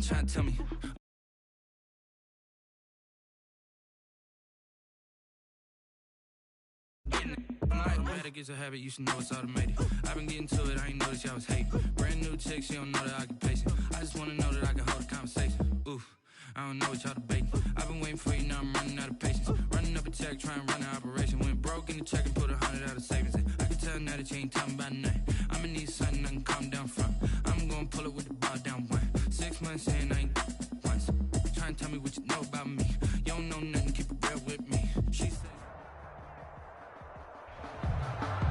trying to tell me. It's a habit, you should know it's automated. I've been getting to it, I ain't noticed y'all was hating. Brand new chick, she don't know that I can pace it. I just wanna know that I can hold a conversation. Oof, I don't know what y'all debating. I've been waiting for you, now I'm running out of patience. Running up a check, trying to run an operation. Went broke in the check and put 100 out of savings in. I can tell now that you ain't talking about nothing. I'ma need something I can calm down from. I'm gonna pull it with the ball down one. 6 months in, I ain't once. Trying to tell me what you know about me. You don't know nothing, keep it real with me. She said.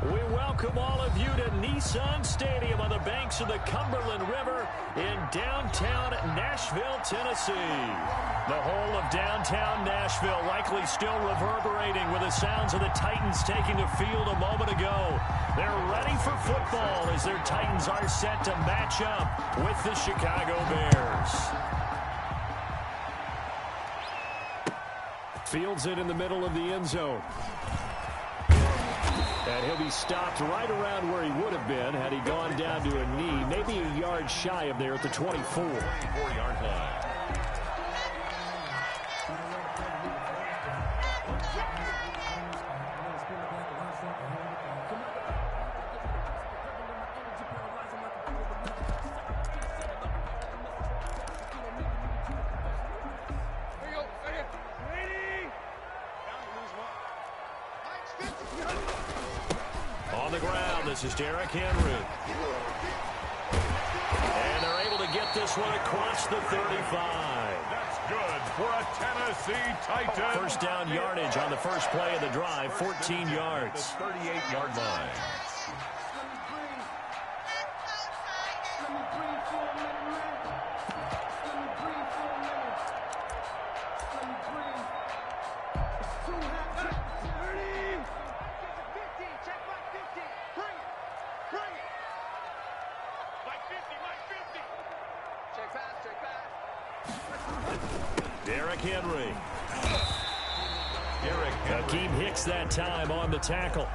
We welcome all of you to Nissan Stadium on the banks of the Cumberland River in downtown Nashville, Tennessee. The whole of downtown Nashville likely still reverberating with the sounds of the Titans taking the field a moment ago. They're ready for football as their Titans are set to match up with the Chicago Bears. Fields it in the middle of the end zone. And he'll be stopped right around where he would have been had he gone down to a knee, maybe a yard shy of there at the 24. 24-yard line. On the ground, this is Derrick Henry. And they're able to get this one across the 35. That's good for a Tennessee Titan. First down yardage on the first play of the drive, 14 yards. The 38-yard line. Derrick Henry. Akeem Hicks that time on the tackle.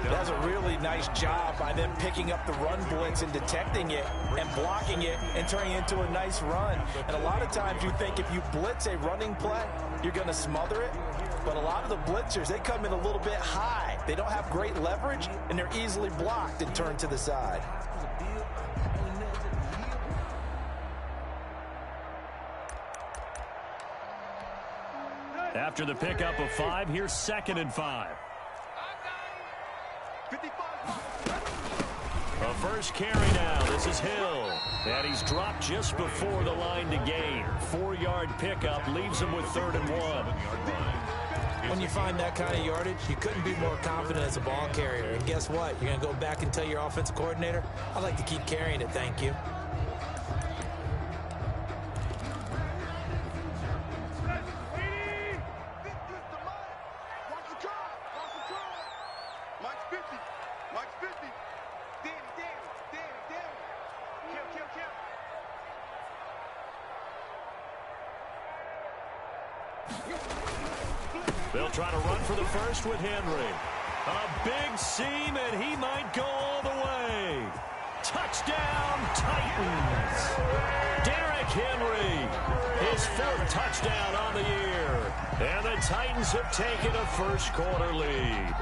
That's a really nice job by them picking up the run blitz and detecting it and blocking it and turning it into a nice run. And a lot of times you think if you blitz a running play, you're going to smother it. But a lot of the blitzers, they come in a little bit high. They don't have great leverage, and they're easily blocked and turned to the side. After the pickup of 5, here's 2nd and 5. A first carry now. This is Hill. And he's dropped just before the line to gain. 4-yard pickup leaves him with 3rd and 1. When you find that kind of yardage, you couldn't be more confident as a ball carrier. And guess what? You're going to go back and tell your offensive coordinator, I'd like to keep carrying it, thank you. They'll try to run for the first with Henry. A big seam, and he might go all the way. Touchdown, Titans. Derrick Henry, his 4th touchdown on the year. And the Titans have taken a first-quarter lead.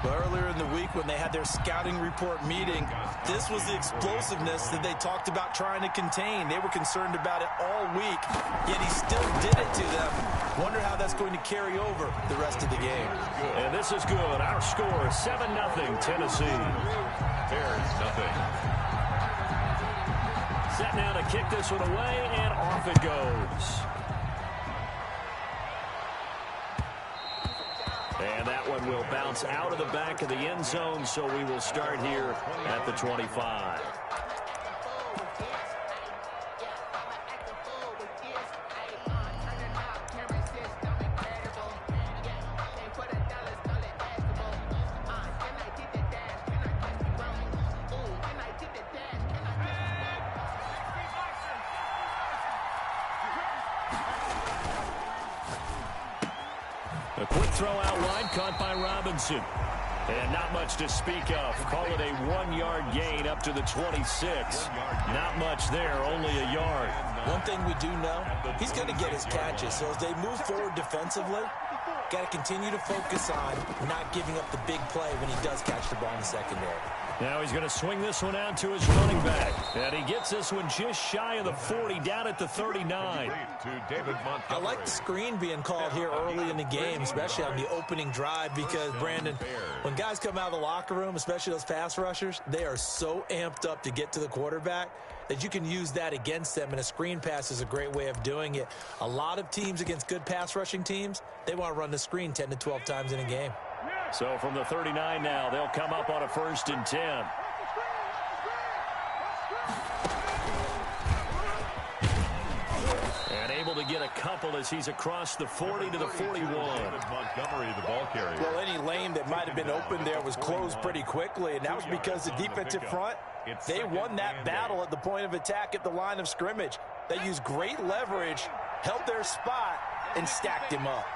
Earlier in the week when they had their scouting report meeting, this was the explosiveness that they talked about trying to contain. They were concerned about it all week, yet he still did it to them. Wonder how that's going to carry over the rest of the game. And this is good. Our score, 7-0 Tennessee. Bears nothing. Set now to kick this one away, and off it goes. And that one will bounce out of the back of the end zone, so we will start here at the 25. A quick throw out wide, caught by Robinson. And not much to speak of. Call it a 1-yard gain up to the 26. Not much there, only a yard. One thing we do know, he's going to get his catches. So as they move forward defensively, got to continue to focus on not giving up the big play when he does catch the ball in the secondary. Now he's going to swing this one out to his running back. And he gets this one just shy of the 40, down at the 39. I like the screen being called here early in the game, especially on the opening drive, because, Brandon, when guys come out of the locker room, especially those pass rushers, they are so amped up to get to the quarterback that you can use that against them, and a screen pass is a great way of doing it. A lot of teams against good pass rushing teams, they want to run the screen 10 to 12 times in a game. So from the 39 now, they'll come up on a 1st and 10. And able to get a couple as he's across the 40 to the 41. Montgomery, the ball carrier. Well, any lane that might have been open there was closed pretty quickly, and that was because the defensive front, they won that battle at the point of attack at the line of scrimmage. They used great leverage, held their spot, and stacked him up.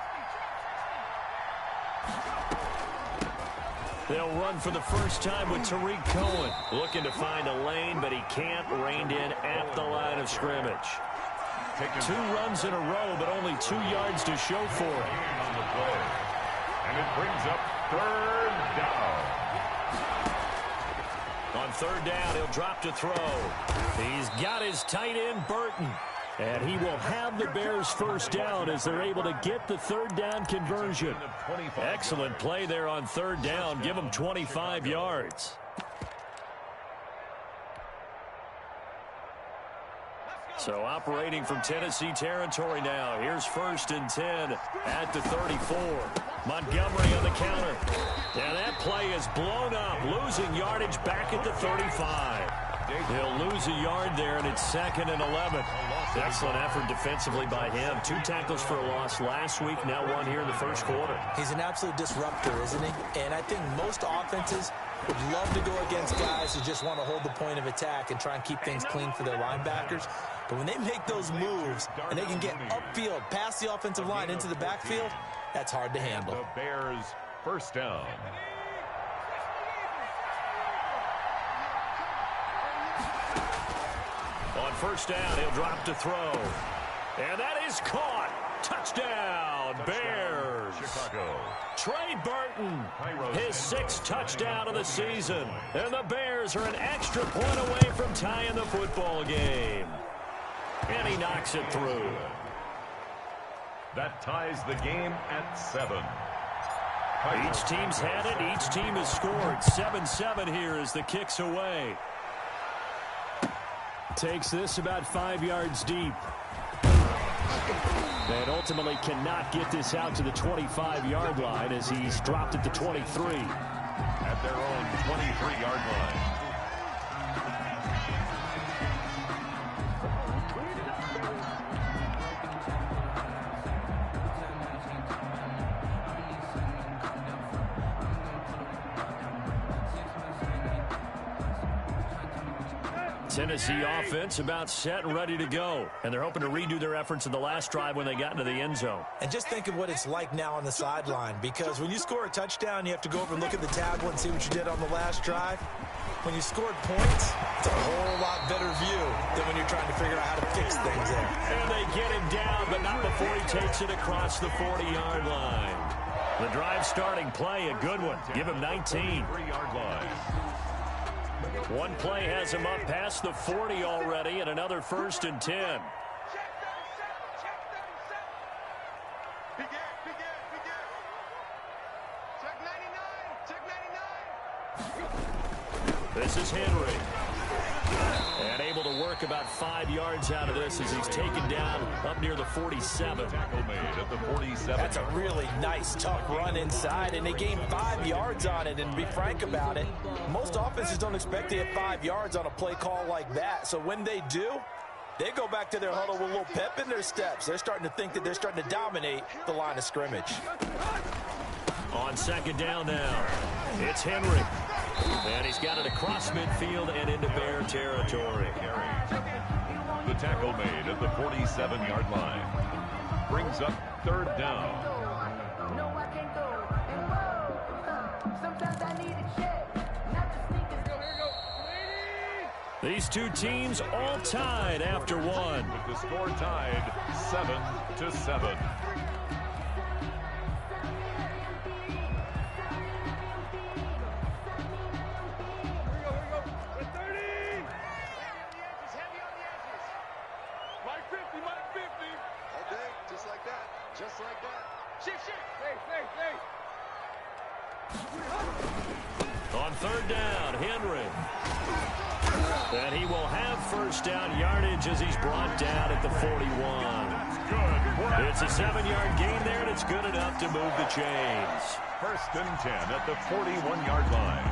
They'll run for the first time with Tariq Cohen. Looking to find a lane, but he can't. Reined in at the line of scrimmage. 2 runs in a row, but only 2 yards to show for it. And it brings up 3rd down. On 3rd down, he'll drop to throw. He's got his tight end, Burton. And he will have the Bears' first down as they're able to get the 3rd down conversion. Excellent play there on 3rd down. Give them 25 yards. So operating from Tennessee territory now. Here's 1st and 10 at the 34. Montgomery on the counter. And that play is blown up, losing yardage back at the 35. He'll lose a yard there, and it's 2nd and 11. Excellent effort defensively by him. 2 tackles for a loss last week, now 1 here in the 1st quarter. He's an absolute disruptor, isn't he? And I think most offenses would love to go against guys who just want to hold the point of attack and try and keep things clean for their linebackers. But when they make those moves and they can get upfield, past the offensive line into the backfield, that's hard to handle. The Bears' first down. On 1st down, he'll drop to throw. And that is caught. Touchdown, Bears. Chicago. Trey Burton, his 6th touchdown of the season. And the Bears are an extra point away from tying the football game. And he knocks it through. That ties the game at 7. Each team's had it. Each team has scored. 7-7 here as the kick's away. Takes this about 5 yards deep. And ultimately cannot get this out to the 25-yard line as he's dropped at the 23. At their own 23-yard line. Tennessee offense about set and ready to go. And they're hoping to redo their efforts in the last drive when they got into the end zone. And just think of what it's like now on the sideline, because when you score a touchdown, you have to go over and look at the tablet and see what you did on the last drive. When you scored points, it's a whole lot better view than when you're trying to figure out how to fix things there. And they get him down, but not before he takes it across the 40-yard line. The drive starting play, a good one. Give him 19. 3-yard line. One play has him up past the 40 already, and another 1st and 10. This is Henry. And able to work about 5 yards out of this as he's taken down up near the 47. Tackle made at the 47. That's a really nice, tough run inside, and they gained 5 yards on it. And to be frank about it, most offenses don't expect to get 5 yards on a play call like that. So when they do, they go back to their huddle with a little pep in their steps. They're starting to think that they're starting to dominate the line of scrimmage. On 2nd down now, it's Henry. And he's got it across midfield and into Bear territory. The tackle made at the 47-yard line. Brings up 3rd down. These two teams all tied after one. With the score tied 7-7. On third down, Henry. And he will have first down yardage as he's brought down at the 41. It's a 7-yard gain there, and it's good enough to move the chains. First and 10 at the 41-yard line.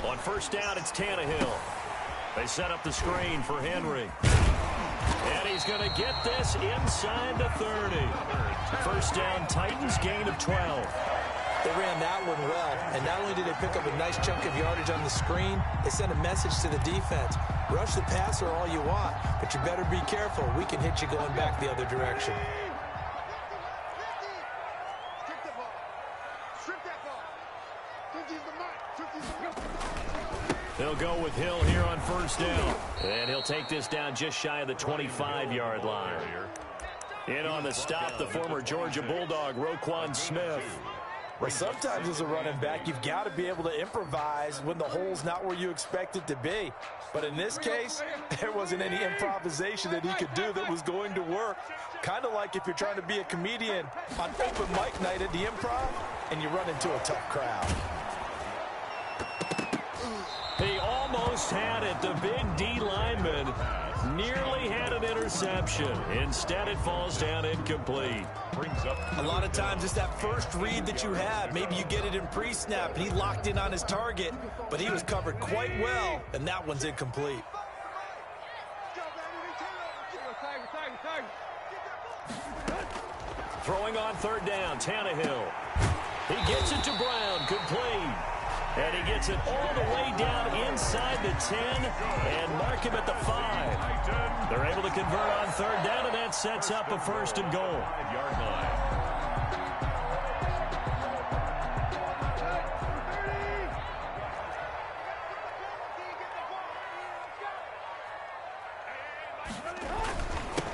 On first down, it's Tannehill. They set up the screen for Henry. And he's going to get this inside the 30. First down, Titans, gain of 12. They ran that one well, and not only did they pick up a nice chunk of yardage on the screen, they sent a message to the defense. Rush the passer all you want, but you better be careful. We can hit you going back the other direction. They'll go with Hill here on first down. And he'll take this down just shy of the 25-yard line. In on the stop, the former Georgia Bulldog, Roquan Smith. Well, sometimes as a running back, you've got to be able to improvise when the hole's not where you expect it to be. But in this case, there wasn't any improvisation that he could do that was going to work. Kind of like if you're trying to be a comedian on open mic night at the Improv and you run into a tough crowd. He almost had it. The big D lineman nearly had an interception. Instead, it falls down incomplete. A lot of times it's that first read that you have. Maybe you get it in pre-snap, and he locked in on his target, but he was covered quite well, and that one's incomplete. Throwing on third down, Tannehill. He gets it to Brown. Complete. And he gets it all the way down inside the 10 and mark him at the 5. They're able to convert on third down, and that sets up a first and goal. 5-yard line.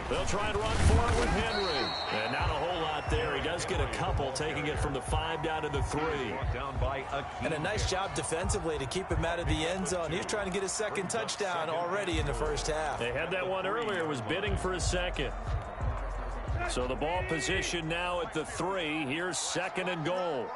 They'll try and run for it with Henry. And not a whole lot there. He does get a couple, taking it from the 5 down to the 3. Down by and a nice job defensively to keep him out of the end zone. He was trying to get his second touchdown already in the first half. They had that one earlier, was bidding for a second. So the ball position now at the 3. Here's second and goal.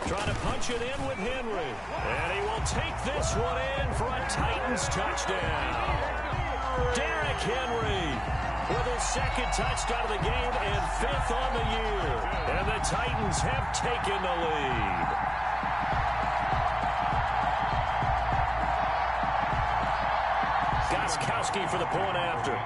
Trying to punch it in with Henry. And he will take this one in for a Titans touchdown. Derrick Henry with his second touchdown of the game and 5th on the year. And the Titans have taken the lead. Gostkowski for the point after.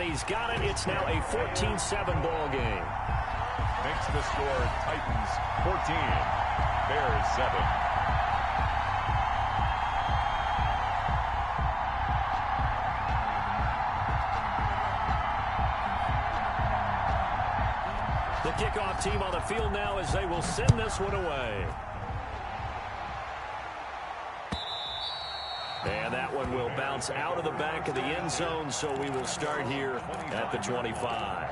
He's got it. It's now a 14-7 ball game. Makes the score Titans 14, Bears 7. The kickoff team on the field now as they will send this one away. And that one will bounce out of the back of the end zone, so we will start here at the 25.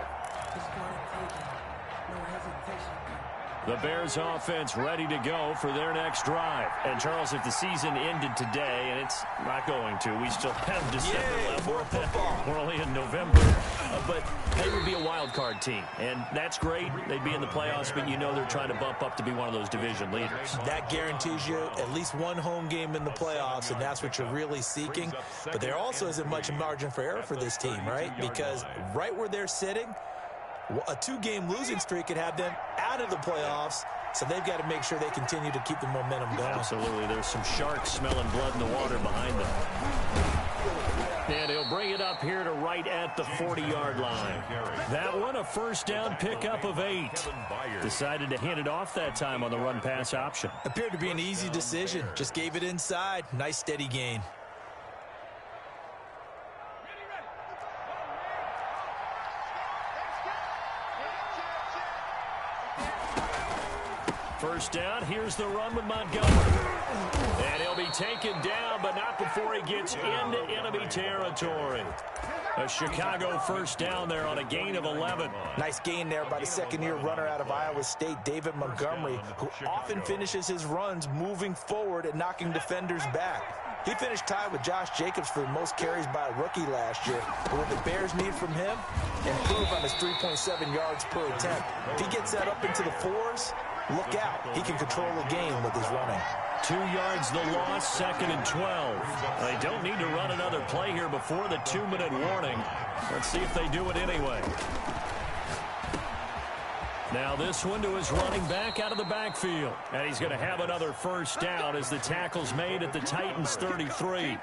The Bears offense ready to go for their next drive. And, Charles, if the season ended today, and it's not going to, we still have December left. We're only in November. But they would be a wild card team, and that's great. They'd be in the playoffs, but you know they're trying to bump up to be one of those division leaders. That guarantees you at least one home game in the playoffs, and that's what you're really seeking. But there also isn't much margin for error for this team, right? Because right where they're sitting, a 2-game losing streak could have them out of the playoffs, So they've got to make sure they continue to keep the momentum going. Absolutely. There's some sharks smelling blood in the water behind them. And he'll bring it up here to right at the 40-yard line. That one, a first down pickup of 8. Decided to hand it off that time on the run-pass option. Appeared to be an easy decision. Just gave it inside. Nice steady gain. First down, here's the run with Montgomery. And he'll be taken down, but not before he gets into enemy territory. A Chicago first down there on a gain of 11. Nice gain there by the second-year runner out of Iowa State, David Montgomery, who often finishes his runs moving forward and knocking defenders back. He finished tied with Josh Jacobs for the most carries by a rookie last year. But what the Bears need from him, improve on his 3.7 yards per attempt. If he gets that up into the 4s, look out. He can control the game with his running. 2 yards the loss, 2nd and 12. They don't need to run another play here before the 2-minute warning. Let's see if they do it anyway. Now this one to his running back out of the backfield. And he's going to have another first down as the tackle's made at the Titans' 33.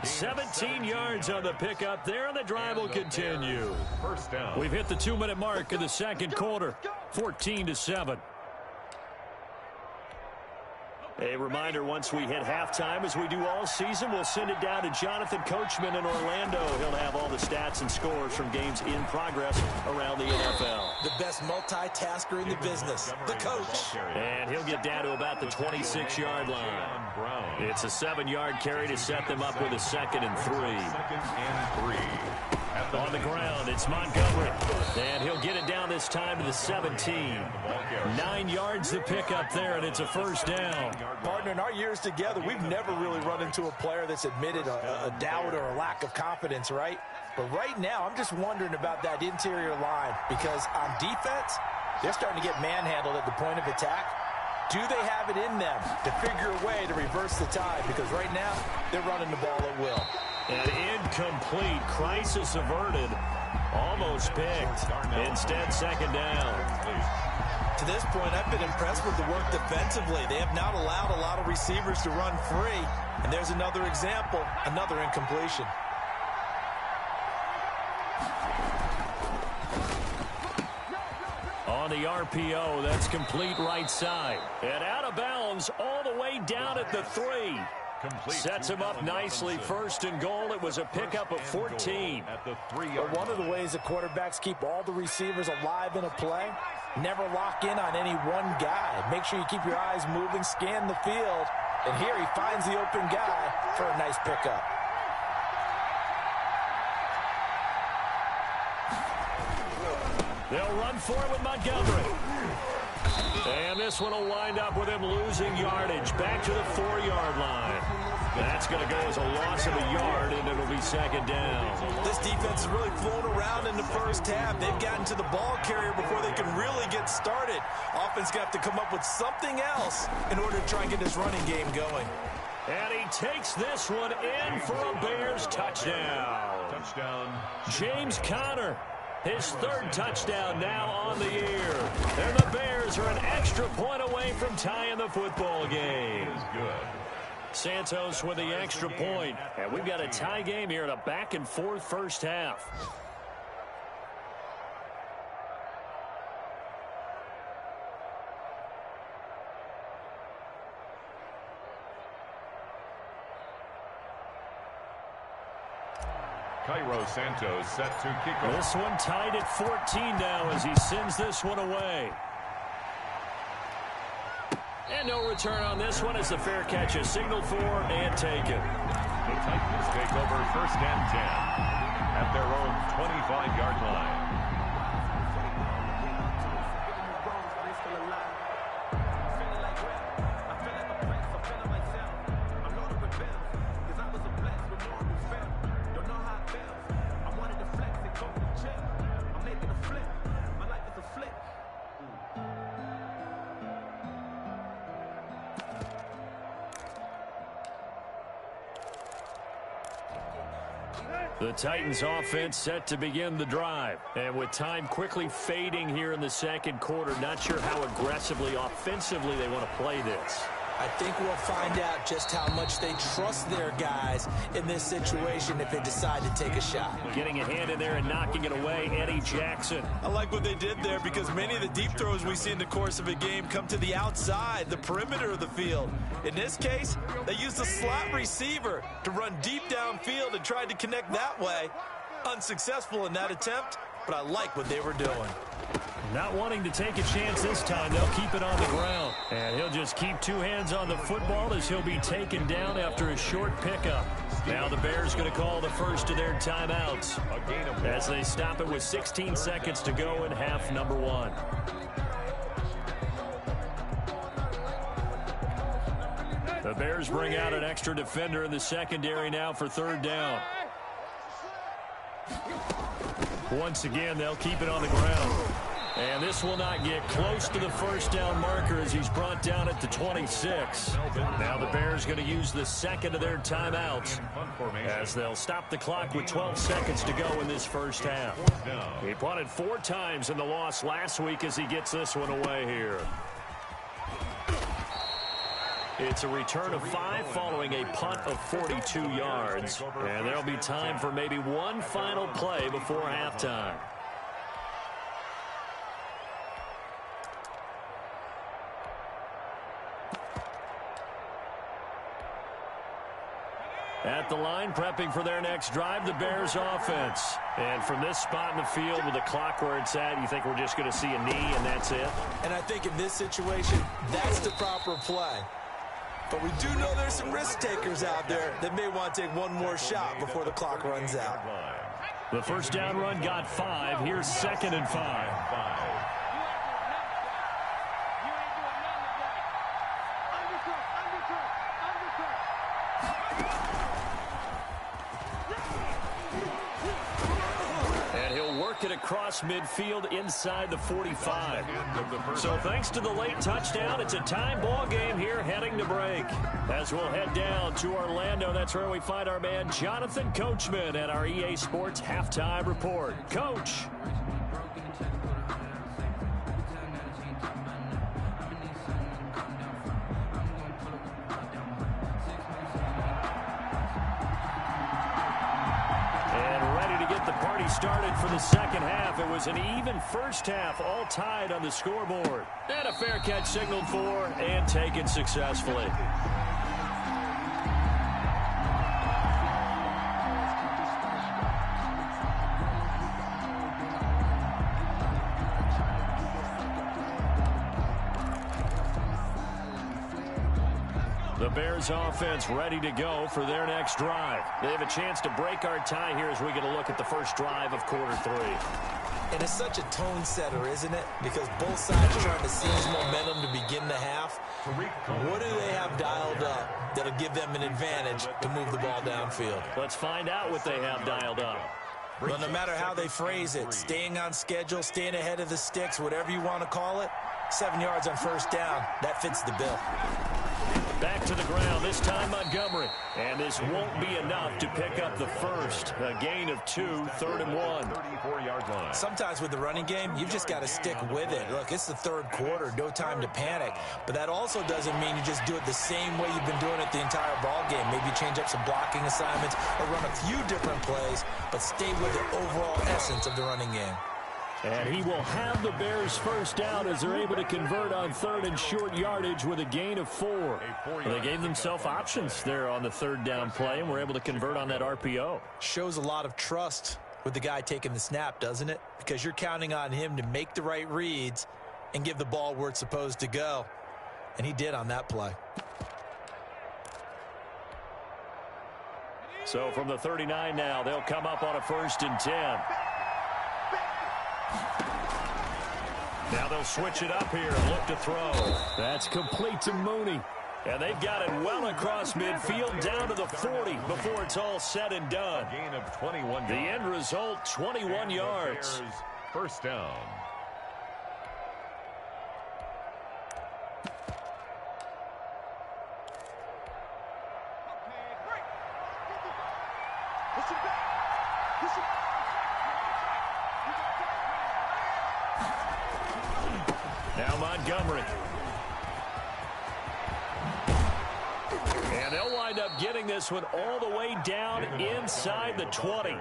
17 yards on the pickup there, and the drive will continue. We've hit the 2-minute mark in the second quarter, 14-7. A reminder, once we hit halftime, as we do all season, we'll send it down to Jonathan Coachman in Orlando. He'll have all the stats and scores from games in progress around the NFL. The best multitasker in the business, the coach. And he'll get down to about the 26-yard line. It's a 7-yard carry to set them up with a 2nd and 3. On the ground, it's Montgomery. And he'll get it down this time to the 17. 9 yards to pick up there, and it's a first down. Partner, in our years together, we've never really run into a player that's admitted a doubt or a lack of confidence, right? But right now, I'm just wondering about that interior line, because on defense, they're starting to get manhandled at the point of attack. Do they have it in them to figure a way to reverse the tide? Because right now, they're running the ball at will. An incomplete, crisis averted, almost picked. Instead, 2nd down. To this point, I've been impressed with the work defensively. They have not allowed a lot of receivers to run free. And there's another example, another incompletion. On the RPO, that's complete right side. And out of bounds all the way down at the 3. Sets him up nicely. 1st and goal. It was a pickup of 14. But one of the ways the quarterbacks keep all the receivers alive in a play, never lock in on any one guy. Make sure you keep your eyes moving, scan the field. And here he finds the open guy for a nice pickup. They'll run for it with Montgomery. And this one will wind up with him losing yardage back to the 4-yard line. That's going to go as a loss of a yard, and it'll be 2nd down. This defense has really flown around in the first half. They've gotten to the ball carrier before they can really get started. Offense got to come up with something else in order to try and get this running game going. And he takes this one in for a Bears touchdown. James Conner. His 3rd touchdown now on the year. And the Bears are an extra point away from tying the football game. Santos with the extra point. And we've got a tie game here in a back-and-forth first half. Cairo Santos set to kick off. This one tied at 14 now as he sends this one away. And no return on this one as the fair catch is signaled for and taken. The Titans take over 1st and 10 at their own 25-yard line. The Titans offense set to begin the drive. And with time quickly fading here in the second quarter, not sure how aggressively, offensively they want to play this. I think we'll find out just how much they trust their guys in this situation if they decide to take a shot. Getting a hand in there and knocking it away, Eddie Jackson. I like what they did there because many of the deep throws we see in the course of a game come to the outside, the perimeter of the field. In this case, they used a slot receiver to run deep downfield and tried to connect that way. Unsuccessful in that attempt, but I like what they were doing. Not wanting to take a chance this time, they'll keep it on the ground. And he'll just keep two hands on the football as he'll be taken down after a short pickup. Now the Bears going to call the first of their timeouts as they stop it with 16 seconds to go in half number one. The Bears bring out an extra defender in the secondary now for third down. Once again, they'll keep it on the ground. And this will not get close to the first down marker as he's brought down at the 26. Now the Bears going to use the second of their timeouts as they'll stop the clock with 12 seconds to go in this first half. He punted 4 times in the loss last week as he gets this one away here. It's a return of 5 following a punt of 42 yards. And there'll be time for maybe one final play before halftime. At the line, prepping for their next drive, the Bears offense. And from this spot in the field with the clock where it's at, you think we're just going to see a knee and that's it? And I think in this situation, that's the proper play. But we do know there's some risk takers out there that may want to take one more shot before the clock runs out. The first down run got 5. Here's 2nd and 5. It across midfield inside the 45. So thanks to the late touchdown, it's a time ball game here heading to break. As we'll head down to Orlando, that's where we find our man Jonathan Coachman at our EA Sports Halftime Report. Coach. Started for the second half. It was an even first half, all tied on the scoreboard. And a fair catch signaled for and taken successfully. The Bears offense ready to go for their next drive. They have a chance to break our tie here as we get a look at the first drive of quarter 3. And it's such a tone setter, isn't it? Because both sides are trying to seize momentum to begin the half. What do they have dialed up that'll give them an advantage to move the ball downfield? Let's find out what they have dialed up. Well, no matter how they phrase it, staying on schedule, staying ahead of the sticks, whatever you want to call it, 7 yards on first down, that fits the bill. Back to the ground, this time Montgomery. And this won't be enough to pick up the first. A gain of 2, 3rd and 1. 34-yard line. Sometimes with the running game, you've just got to stick with it. Look, it's the third quarter, no time to panic. But that also doesn't mean you just do it the same way you've been doing it the entire ball game. Maybe change up some blocking assignments or run a few different plays, but stay with the overall essence of the running game. And he will have the Bears first down as they're able to convert on 3rd and short yardage with a gain of 4. They gave themselves options there on the 3rd down play and were able to convert on that RPO. Shows a lot of trust with the guy taking the snap, doesn't it? Because you're counting on him to make the right reads and give the ball where it's supposed to go. And he did on that play. So from the 39 now, they'll come up on a 1st and 10. Now they'll switch it up here and look to throw. That's complete to Mooney. And they've got it well across midfield down to the 40 before it's all said and done. Gain of 21. The end result, 21 yards. First down. Now Montgomery. And they'll wind up getting this one all the way down inside the 20.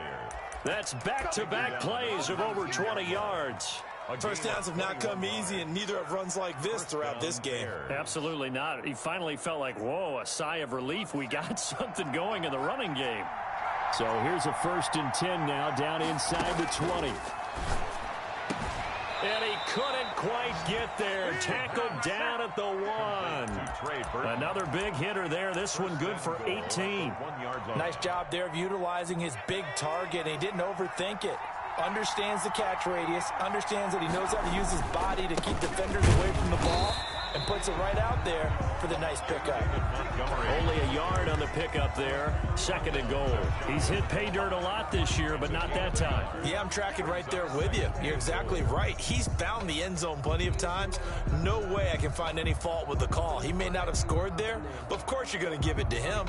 That's back-to-back plays of over 20 yards. First downs have not come easy, and neither have runs like this throughout this game. Absolutely not. He finally felt like, whoa, a sigh of relief. We got something going in the running game. So here's a 1st and 10 now down inside the 20. And he couldn't quite get there. Tackled down at the 1. Another big hitter there. This one good for 18. Nice job there of utilizing his big target. He didn't overthink it. Understands the catch radius. Understands that he knows how to use his body to keep defenders away from the ball. And puts it right out there for the nice pickup. Only a yard on the pickup there. 2nd and goal. He's hit pay dirt a lot this year, but not that time. Yeah, I'm tracking right there with you. You're exactly right. He's found the end zone plenty of times. No way I can find any fault with the call. He may not have scored there, but of course you're going to give it to him.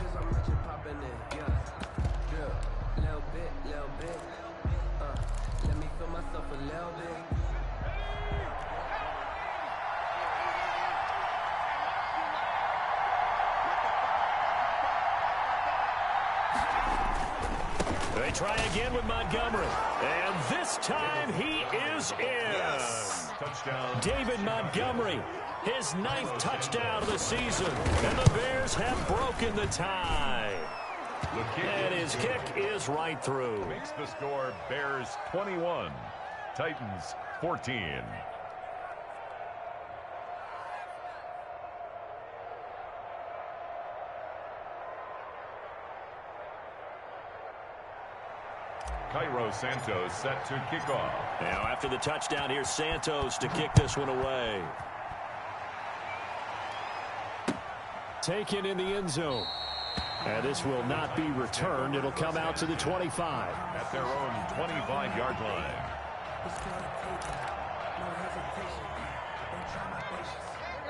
They try again with Montgomery. And this time he is in. Yes. Touchdown. David Montgomery, his 9th touchdown of the season. And the Bears have broken the tie. And his kick is right through. Makes the score Bears 21, Titans 14. Cairo Santos set to kick off. Now after the touchdown, here's Santos to kick this one away. Taken in the end zone. And this will not be returned. It'll come out to the 25. At their own 25-yard line.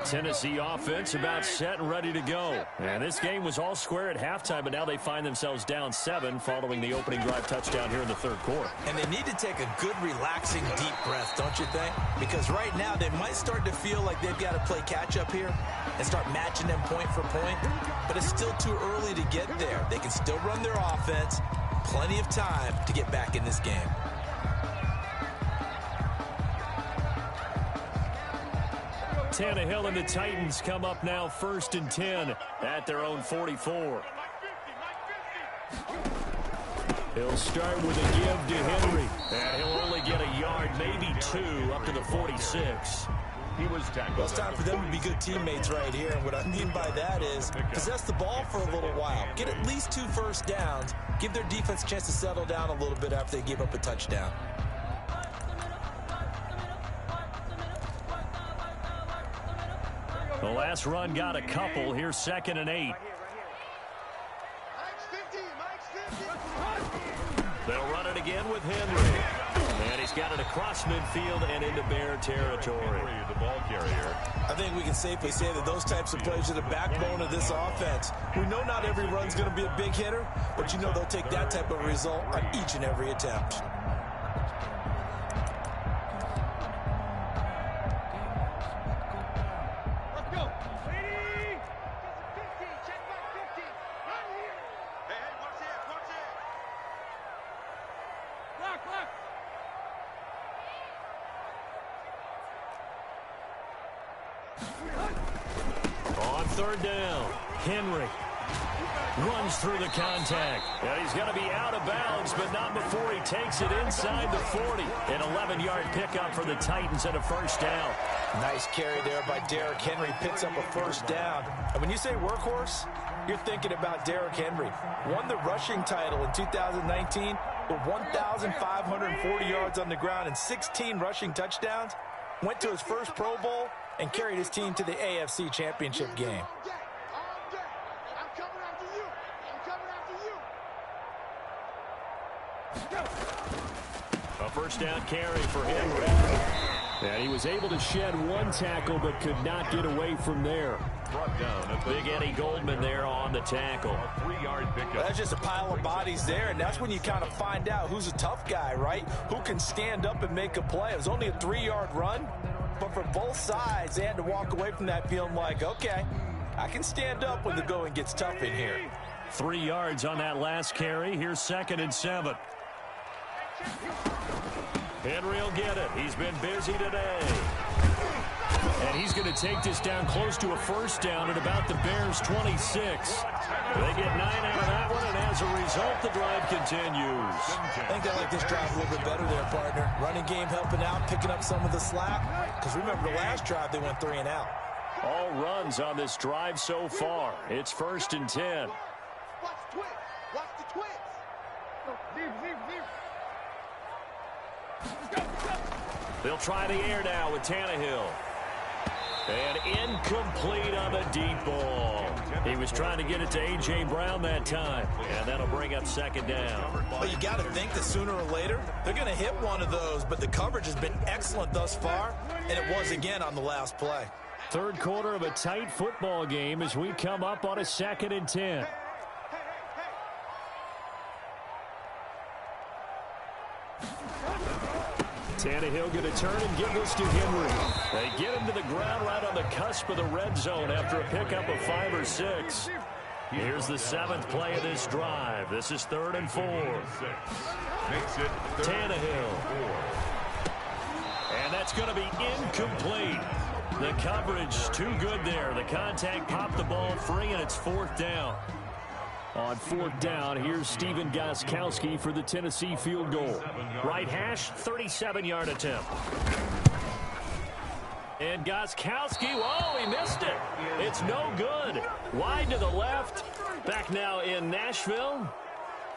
Tennessee offense about set and ready to go. And this game was all square at halftime, but now they find themselves down 7 following the opening drive touchdown here in the 3rd quarter. And they need to take a good, relaxing, deep breath, don't you think? Because right now they might start to feel like they've got to play catch-up here and start matching them point for point. But it's still too early to get there. They can still run their offense. Plenty of time to get back in this game. Tannehill and the Titans come up now 1st and 10 at their own 44. He'll start with a give to Henry. And he'll only get a yard, maybe 2, up to the 46. He was tackled. Well, it's time for them to be good teammates right here. And what I mean by that is possess the ball for a little while. Get at least 2 first downs. Give their defense a chance to settle down a little bit after they give up a touchdown. The last run got a couple. Here's 2nd and 8. They'll run it again with Henry. And he's got it across midfield and into Bear territory. The ball carrier. I think we can safely say that those types of plays are the backbone of this offense. We know not every run's going to be a big hitter, but you know they'll take that type of result on each and every attempt. On 3rd down, Henry runs through the contact. And he's going to be out of bounds, but not before he takes it inside the 40. An 11-yard pickup for the Titans and a 1st down. Nice carry there by Derrick Henry. Picks up a 1st down. And when you say workhorse, you're thinking about Derrick Henry. Won the rushing title in 2019 with 1,540 yards on the ground and 16 rushing touchdowns. Went to his first Pro Bowl and carried his team to the AFC Championship game. A 1st down carry for Henry. And he was able to shed 1 tackle but could not get away from there. Brought down. Big Eddie Goldman there on the tackle. 3-yard pickup. Well, that's just a pile of bodies there, and that's when you kind of find out who's a tough guy, right? Who can stand up and make a play. It was only a 3-yard run, but for both sides, they had to walk away from that feeling like, okay, I can stand up when the going gets tough in here. 3 yards on that last carry. Here's 2nd and 7. Henry will get it. He's been busy today. And he's going to take this down close to a first down at about the Bears' 26. They get 9 out of that one, and as a result, the drive continues. I think they like this drive a little bit better there, partner. Running game helping out, picking up some of the slack. Because remember, the last drive, they went 3 and out. All runs on this drive so far. It's 1st and 10. Watch the twist. Watch the twist. They'll try the air now with Tannehill. And incomplete on the deep ball. He was trying to get it to A.J. Brown that time. And that'll bring up 2nd down. Well, you got to think that sooner or later, they're going to hit one of those. But the coverage has been excellent thus far. And it was again on the last play. Third quarter of a tight football game as we come up on a 2nd and 10. Tannehill going to turn and give this to Henry. They get him to the ground right on the cusp of the red zone after a pickup of 5 or 6. Here's the 7th play of this drive. This is 3rd and 4. Tannehill. And that's going to be incomplete. The coverage too good there. The contact popped the ball free, and it's 4th down. On 4th down, here's Stephen Gostkowski for the Tennessee field goal. Right hash, 37-yard attempt. And Gostkowski, whoa, he missed it. It's no good. Wide to the left. Back now in Nashville.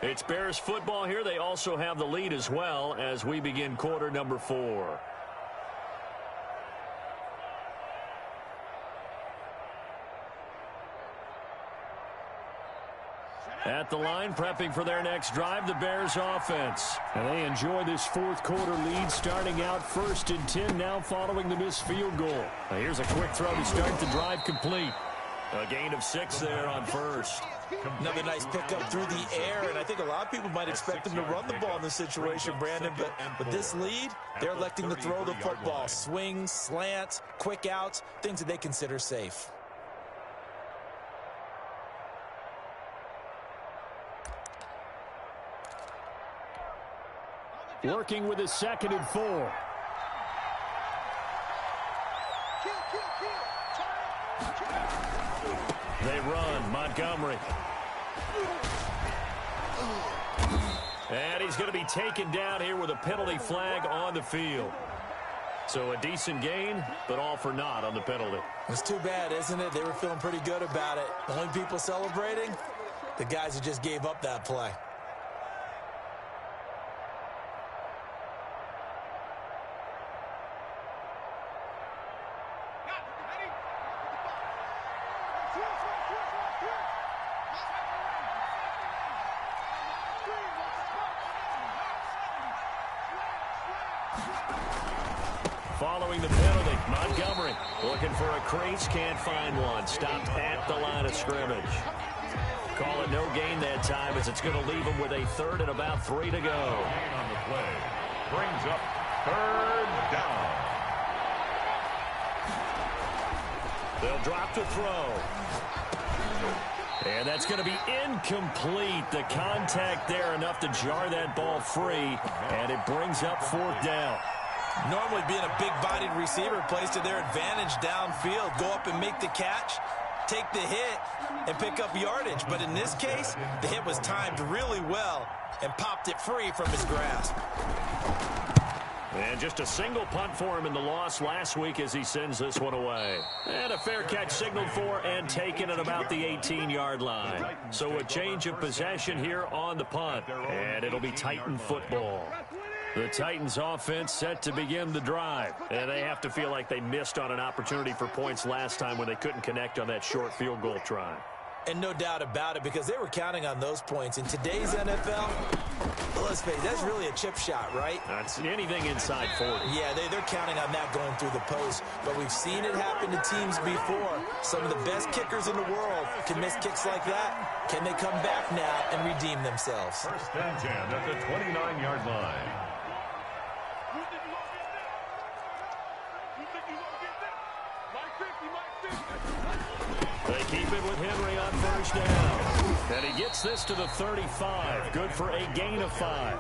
It's Bears football here. They also have the lead as well as we begin quarter number 4. At the line, prepping for their next drive, the Bears offense. And they enjoy this 4th quarter lead, starting out 1st and 10 now following the missed field goal. Now here's a quick throw to start the drive complete. A gain of 6 there on 1st. Another nice pickup through the air, and I think a lot of people might expect them to run the ball in this situation, Brandon, but with this lead, they're electing to throw the football. Swings, slants, quick outs, things that they consider safe. Working with a 2nd and 4. They run. Montgomery. And he's going to be taken down here with a penalty flag on the field. So a decent gain, but all for naught on the penalty. It's too bad, isn't it? They were feeling pretty good about it. The only people celebrating, the guys who just gave up that play. Following the penalty, Montgomery looking for a crease, can't find one. Stopped at the line of scrimmage. Call it no gain that time as it's going to leave them with a 3rd and about 3 to go. On the play, brings up 3rd down. They'll drop the throw. And that's going to be incomplete. The contact there enough to jar that ball free, and it brings up 4th down. Normally being a big-bodied receiver plays to their advantage downfield. Go up and make the catch, take the hit, and pick up yardage. But in this case, the hit was timed really well and popped it free from his grasp. And just a single punt for him in the loss last week as he sends this one away. And a fair catch signaled for and taken at about the 18-yard line. So a change of possession here on the punt. And it'll be Titan football. The Titans offense set to begin the drive. And they have to feel like they missed on an opportunity for points last time when they couldn't connect on that short field goal try. And no doubt about it, because they were counting on those points. In today's NFL, let's face it, that's really a chip shot, right? That's anything inside 40. Yeah, they're counting on that going through the post. But we've seen it happen to teams before. Some of the best kickers in the world can miss kicks like that. Can they come back now and redeem themselves? 1st and 10 at the 29-yard line. They keep it with Henry on first down. And he gets this to the 35. Good for a gain of 5.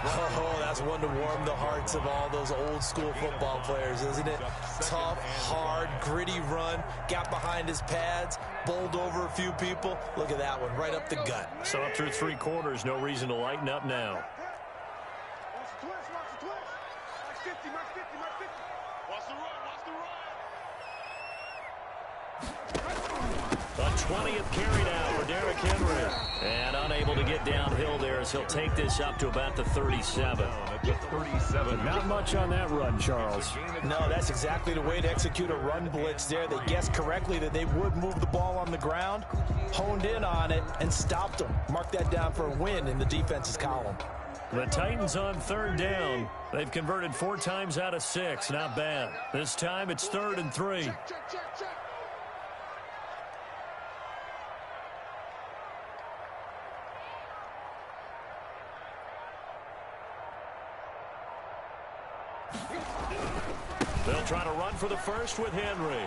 Oh, that's one to warm the hearts of all those old school football players, isn't it? Tough, hard, gritty run. Got behind his pads, bowled over a few people. Look at that one, right up the gut. So up through 3 quarters, no reason to lighten up now. The 20th carry now for Derrick Henry. And unable to get downhill there as he'll take this up to about the 37. Not much on that run, Charles. No, that's exactly the way to execute a run blitz there. They guessed correctly that they would move the ball on the ground, honed in on it, and stopped them. Mark that down for a win in the defense's column. The Titans on 3rd down. They've converted 4 times out of 6. Not bad. This time it's 3rd and 3. They'll try to run for the first with Henry.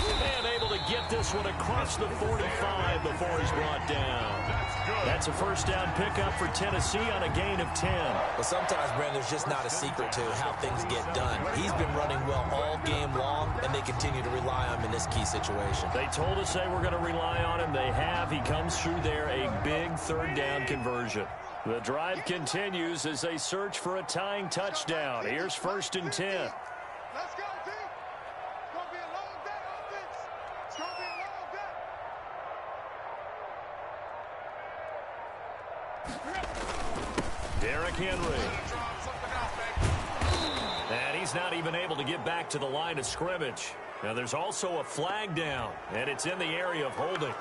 And able to get this one across the 45 before he's brought down. That's a first down pickup for Tennessee on a gain of 10. Well, sometimes, Brandon, there's just not a secret to how things get done. He's been running well all game long, and they continue to rely on him in this key situation. They told us they were going to rely on him. They have. He comes through there, a big 3rd down conversion. The drive continues as they search for a tying touchdown. Here's 1st and 10. Let's go, D. It's going to be a long day, offense. It's going to be a long day. Derrick Henry. And he's not even able to get back to the line of scrimmage. Now there's also a flag down, and it's in the area of holding.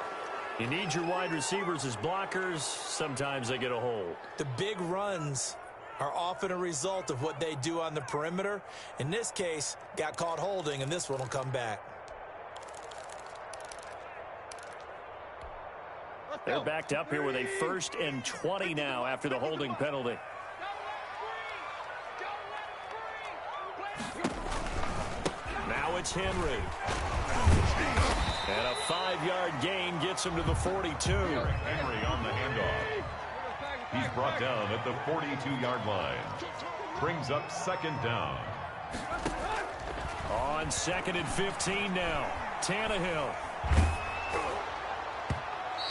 You need your wide receivers as blockers. Sometimes they get a hold. The big runs are often a result of what they do on the perimeter. In this case, got caught holding, and this one will come back. They're backed up here with a 1st and 20 now after the holding penalty. Now it's Henry. And a 5-yard gain gets him to the 42. Henry on the handoff. He's brought down at the 42-yard line. Brings up 2nd down. On 2nd and 15 now. Tannehill.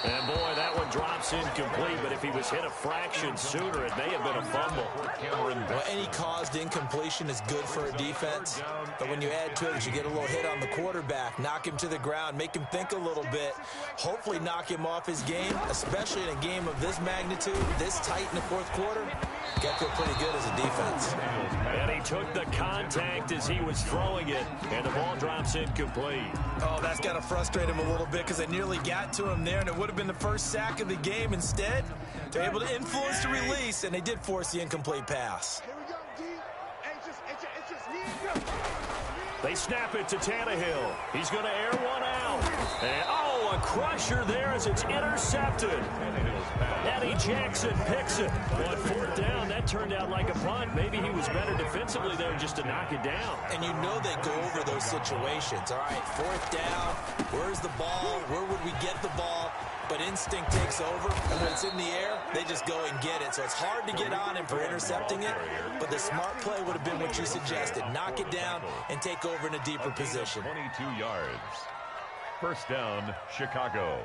And boy, that one drops incomplete, but if he was hit a fraction sooner, it may have been a fumble. Well, any caused incompletion is good for a defense, but when you add to it is you get a little hit on the quarterback, knock him to the ground, make him think a little bit, hopefully knock him off his game, especially in a game of this magnitude, this tight in the 4th quarter. Got to feel pretty good as a defense. And he took the contact as he was throwing it, and the ball drops incomplete. Oh, that's got to frustrate him a little bit because they nearly got to him there, and it would have been the first sack of the game. Instead, they're able to influence the release, and they did force the incomplete pass. Here we go, D. It's just me and you. They snap it to Tannehill. He's going to air one out. And, a crusher there as it's intercepted. Eddie Jackson picks it. On 4th down, that turned out like a punt. Maybe he was better defensively there just to knock it down. And you know they go over those situations. All right, 4th down. Where's the ball? Where would we get the ball? But instinct takes over, and when it's in the air, they just go and get it. So it's hard to get on him for intercepting it, but the smart play would have been what you suggested. Knock it down and take over in a deeper position. 22 yards. 1st down, Chicago.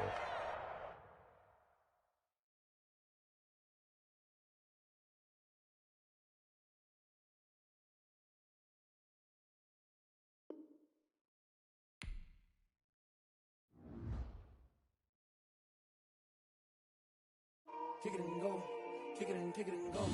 Kick it and go. Kick it and go.